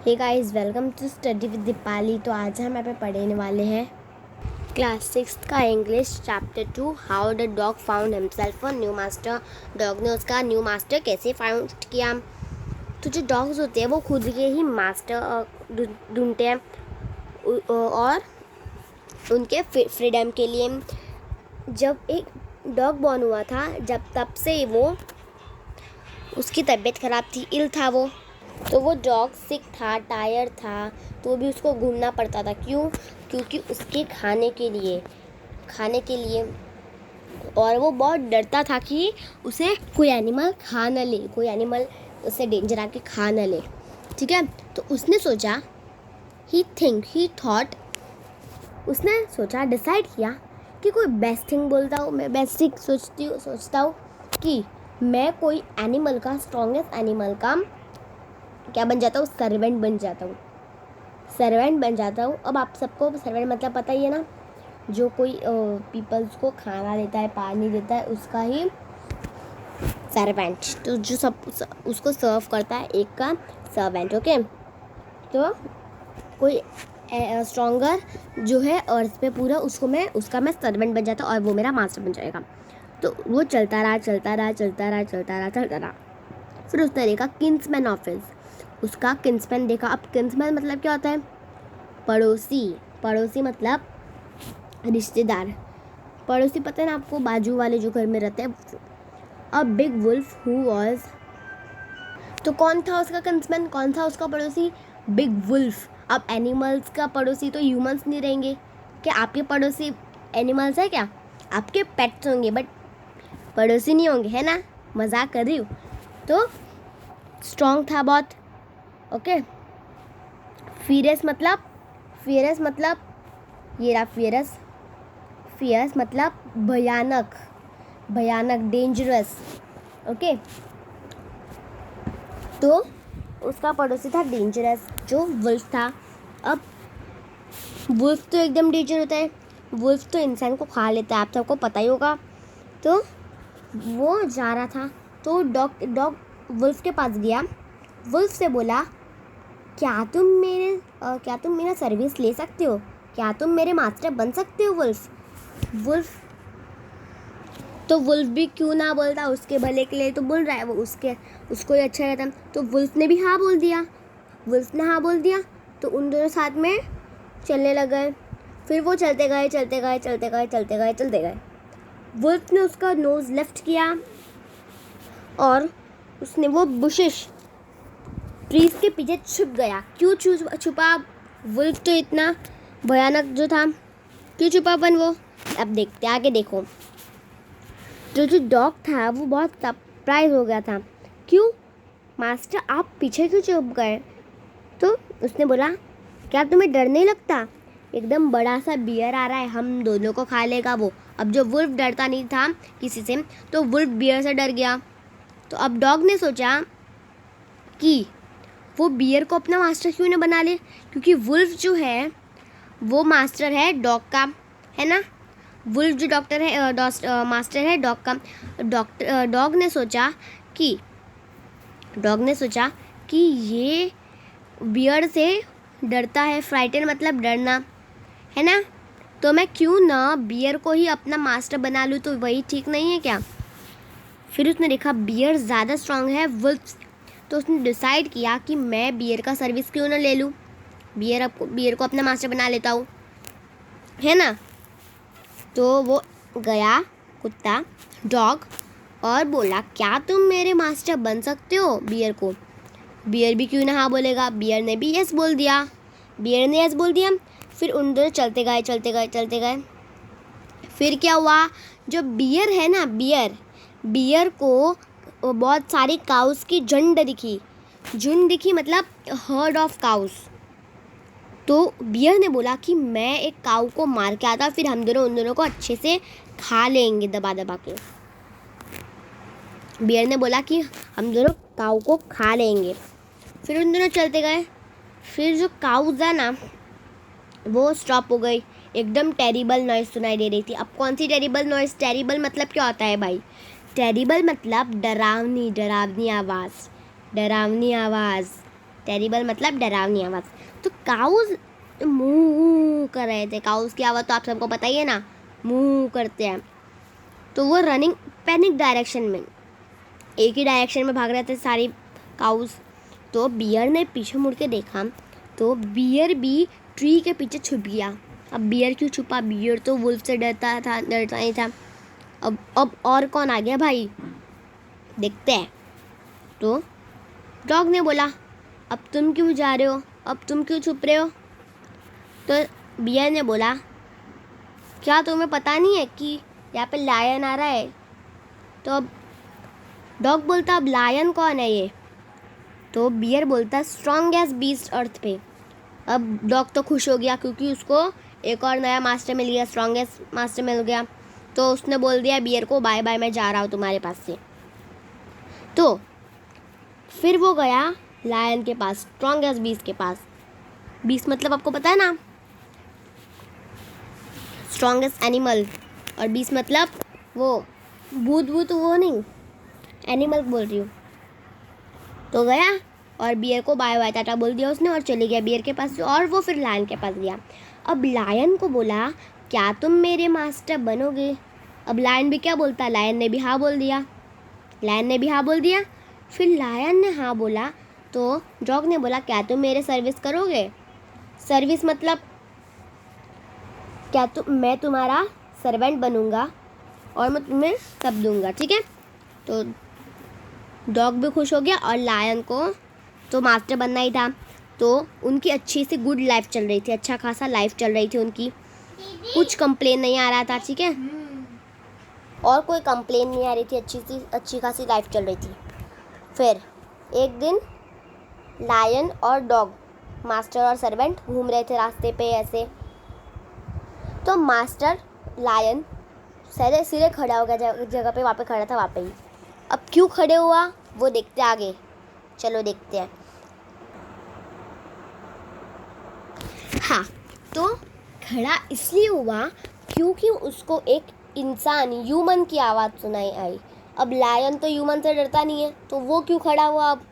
Hey guys, welcome to study with Deepali. तो आज हम यहाँ पे पढ़ने वाले हैं क्लास 6 का English chapter 2, how the dog found himself a new master. Dog ने उसका न्यू मास्टर कैसे फाउंड किया। तो जो डॉग्स होते हैं वो खुद के ही मास्टर ढूंढते हैं और उनके फ्रीडम के लिए। जब एक डॉग बॉर्न हुआ था, तब से वो उसकी तबीयत ख़राब थी, इल था वो। तो वो डॉग सिक था, टायर्ड था, तो भी उसको घूमना पड़ता था। क्यों? क्योंकि उसके खाने के लिए और वो बहुत डरता था कि उसे कोई एनिमल खा न ले, कोई एनिमल उसे डेंजर आके खा न ले। ठीक है, तो उसने सोचा, डिसाइड किया कि कोई बेस्ट थिंग मैं बेस्ट थिंग सोचता हूँ कि मैं कोई एनिमल का, स्ट्रॉन्गेस्ट एनिमल का क्या बन जाता हूँ, सर्वेंट बन जाता हूँ। अब आप सबको सर्वेंट मतलब पता ही है ना, जो कोई पीपल्स को खाना देता है, पानी देता है, उसका ही सर्वेंट। तो जो सब उसको सर्व करता है, एक का सर्वेंट। ओके, तो कोई स्ट्रॉन्गर जो है अर्थ पे पूरा, उसका मैं सर्वेंट बन जाता और वो मेरा मास्टर बन जाएगा। तो वो चलता रहा। फिर उसने देखा किंग्समैन ऑफिस, उसका किंग्समैन देखा। अब किंग्समैन मतलब क्या होता है? पड़ोसी मतलब रिश्तेदार। पड़ोसी पता है ना आपको, बाजू वाले जो घर में रहते हैं। अब बिग वुल्फ हु वाज, तो कौन था उसका किंग्समैन, कौन था उसका पड़ोसी? Big wolf. अब एनिमल्स का पड़ोसी तो ह्यूमंस नहीं रहेंगे क्या? आपके पड़ोसी एनिमल्स है क्या? आपके पेट्स होंगे, बट पड़ोसी नहीं होंगे, है ना? मजाक कर रही हूँ। तो स्ट्रॉन्ग था बहुत। ओके, फियरस मतलब ये रहा फियरस मतलब भयानक, डेंजरस। ओके, तो उसका पड़ोसी था डेंजरस, जो वुल्फ था। अब वुल्फ तो एकदम डेंजर होता है, वुल्फ तो इंसान को खा लेता है, आप सबको पता ही होगा। तो वो जा रहा था, तो डॉग वुल्फ के पास गया, वुल्फ से बोला, क्या तुम मेरा सर्विस ले सकते हो? क्या तुम मेरे मास्टर बन सकते हो? वुल्फ तो वुल्फ भी क्यों ना बोलता, उसके भले के लिए तो बोल रहा है वो, उसको ही अच्छा रहता। तो वुल्फ ने भी हाँ बोल दिया। तो उन दोनों साथ में चलने लगे। फिर वो चलते गए। वुल्फ ने उसका नोज लेफ्ट किया और उसने वो बुशिश ट्रीज के पीछे छुप गया। क्यों छुपा? वुल्फ तो इतना भयानक जो था, क्यों छुपा वो? अब देखते, आगे देखो। जो डॉग था वो बहुत सरप्राइज हो गया था। क्यों मास्टर, आप पीछे क्यों छुप गए? तो उसने बोला, क्या तुम्हें डर नहीं लगता? एकदम बड़ा सा बियर आ रहा है, हम दोनों को खा लेगा वो। अब जो वुल्फ डरता नहीं था किसी से, तो वुल्फ बियर से डर गया। तो अब डॉग ने सोचा कि वो बियर को अपना मास्टर क्यों न बना ले, क्योंकि वुल्फ जो है वो मास्टर है डॉग का, है ना? वुल्फ जो मास्टर है डॉग का। डॉग ने सोचा कि ये बियर से डरता है, फ्राइटन मतलब डरना, है ना? तो मैं क्यों ना बियर को ही अपना मास्टर बना लूँ, तो वही ठीक नहीं है क्या? फिर उसने देखा बियर ज़्यादा स्ट्रांग है वुल्फ, तो उसने डिसाइड किया कि मैं बियर का सर्विस क्यों ना ले लूँ, बियर को अपना मास्टर बना लेता हूँ, है ना? तो वो गया कुत्ता, डॉग, और बोला, क्या तुम मेरे मास्टर बन सकते हो बियर को? बियर भी क्यों ना हाँ बोलेगा, बियर ने यस बोल दिया। फिर उन दोनों चलते गए। फिर क्या हुआ, जो बियर है ना, बियर को बहुत सारी काउस की झुंड दिखी मतलब हर्ड ऑफ काउस। तो बियर ने बोला कि मैं एक काऊ को मार के आता, फिर हम दोनों उन दोनों को अच्छे से खा लेंगे दबा के। बियर ने बोला कि हम दोनों काऊ को खा लेंगे। फिर उन दोनों चलते गए। फिर जो काउज है ना, वो स्टॉप हो गई, एकदम टेरिबल नॉइज़ सुनाई दे रही थी। अब कौन सी टेरिबल नॉइज़? टेरिबल मतलब क्या होता है भाई? टेरिबल मतलब डरावनी आवाज़। टेरिबल मतलब डरावनी आवाज़। तो काउज मूँ कर रहे थे। काउज की आवाज़ तो आप सबको पता ही है ना, मूँ करते हैं। तो वो रनिंग पैनिक डायरेक्शन में, एक ही डायरेक्शन में भाग रहे थे सारी काउज। तो बियर ने पीछे मुड़ के देखा तो बियर भी ट्री के पीछे छुप गया। अब बियर क्यों छुपा? बियर तो वुल्फ से डरता नहीं था। अब और कौन आ गया भाई, देखते हैं। तो डॉग ने बोला, अब तुम क्यों जा रहे हो, अब तुम क्यों छुप रहे हो? तो बियर ने बोला, क्या तुम्हें पता नहीं है कि यहाँ पे लायन आ रहा है? तो अब डॉग बोलता, अब लायन कौन है ये? तो बियर बोलता, स्ट्रॉन्गेस्ट बीस्ट अर्थ पे। अब डॉग तो खुश हो गया क्योंकि उसको एक और नया मास्टर मिल गया, स्ट्रॉन्गेस्ट मास्टर मिल गया। तो उसने बोल दिया बियर को, बाय बाय, मैं जा रहा हूँ तुम्हारे पास से। तो फिर वो गया लायन के पास, स्ट्रॉन्गेस्ट बीस्ट के पास। बीस्ट मतलब आपको पता है ना, स्ट्रॉन्गेस्ट एनिमल, और बीस्ट मतलब वो भूत वो नहीं, एनिमल बोल रही हूँ। तो गया और बियर को बाय बाय टाटा बोल दिया उसने और चले गया बियर के पास, और वो फिर लायन के पास गया। अब लायन को बोला, क्या तुम मेरे मास्टर बनोगे? अब लायन भी क्या बोलता, लायन ने भी हाँ बोल दिया। फिर लायन ने हाँ बोला तो डॉग ने बोला, क्या तुम मेरे सर्विस करोगे? सर्विस मतलब क्या मैं तुम्हारा सर्वेंट बनूंगा और मैं तुम्हें सब दूंगा, ठीक है? तो डॉग भी खुश हो गया और लायन को तो मास्टर बनना ही था। तो उनकी अच्छी सी गुड लाइफ चल रही थी, अच्छा खासा लाइफ चल रही थी उनकी, कुछ कंप्लेन नहीं आ रहा था, ठीक है? और कोई कंप्लेन नहीं आ रही थी, अच्छी खासी लाइफ चल रही थी। फिर एक दिन लायन और डॉग, मास्टर और सर्वेंट घूम रहे थे रास्ते पे ऐसे। तो मास्टर लायन सीधे खड़ा हो गया जगह पे, वहाँ पे खड़ा था, वहाँ पे ही। अब क्यों खड़े हुआ वो देखते आगे, चलो देखते हैं। हाँ, तो खड़ा इसलिए हुआ क्योंकि उसको एक इंसान, ह्यूमन की आवाज़ सुनाई आई। अब लायन तो ह्यूमन से डरता नहीं है, तो वो क्यों खड़ा हुआ? अब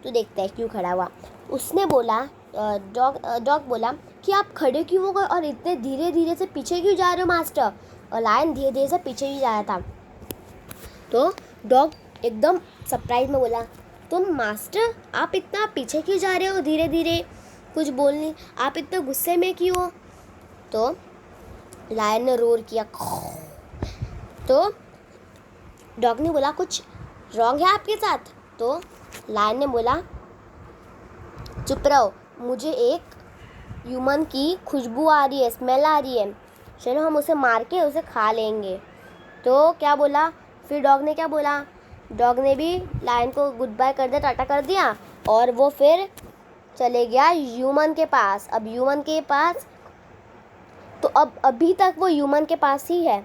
तो देखते हैं क्यों खड़ा हुआ। उसने बोला, डॉग बोला कि आप खड़े क्यों हो गए और इतने धीरे धीरे से पीछे क्यों जा रहे हो मास्टर? और लायन धीरे धीरे से पीछे ही जा रहा था। तो डॉग एकदम सरप्राइज में बोला, तुम मास्टर, आप इतना पीछे क्यों जा रहे हो धीरे धीरे, कुछ बोल नहीं, आप इतने गुस्से में क्यों हो? तो लायन ने रोर किया। तो डॉग ने बोला, कुछ रॉन्ग है आपके साथ? तो लायन ने बोला, चुप रहो, मुझे एक ह्यूमन की खुशबू आ रही है, स्मेल आ रही है, चलो हम उसे मार के उसे खा लेंगे। तो क्या बोला फिर डॉग ने, क्या बोला? डॉग ने भी लायन को गुड बाय कर दिया, टाटा कर दिया, और वो फिर चले गया ह्यूमन के पास। अब ह्यूमन के पास तो अब अभी तक वो ह्यूमन के पास ही है।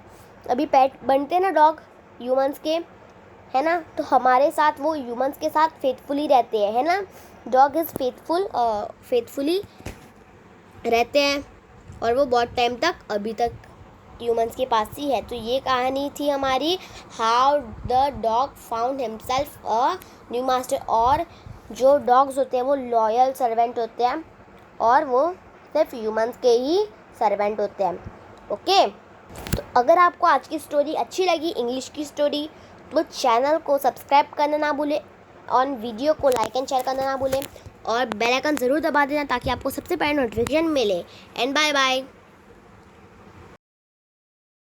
अभी पेट बनते ना डॉग ह्यूमंस के, है ना? तो हमारे साथ वो ह्यूमंस के साथ फेथफुली रहते हैं, है ना? डॉग इज़ फेथफुली रहते हैं और वो बहुत टाइम तक अभी तक ह्यूमंस के पास ही है। तो ये कहानी थी हमारी, how the dog found himself a new master. और जो डॉग्स होते हैं वो लॉयल सर्वेंट होते हैं और वो सिर्फ ह्यूमंस के ही सर्वेंट होते हैं। ओके, तो अगर आपको आज की स्टोरी अच्छी लगी, इंग्लिश की स्टोरी, तो चैनल को सब्सक्राइब करना ना भूलें और वीडियो को लाइक एंड शेयर करना ना भूलें और बेल आइकन ज़रूर दबा देना ताकि आपको सबसे पहले नोटिफिकेशन मिले। And bye bye.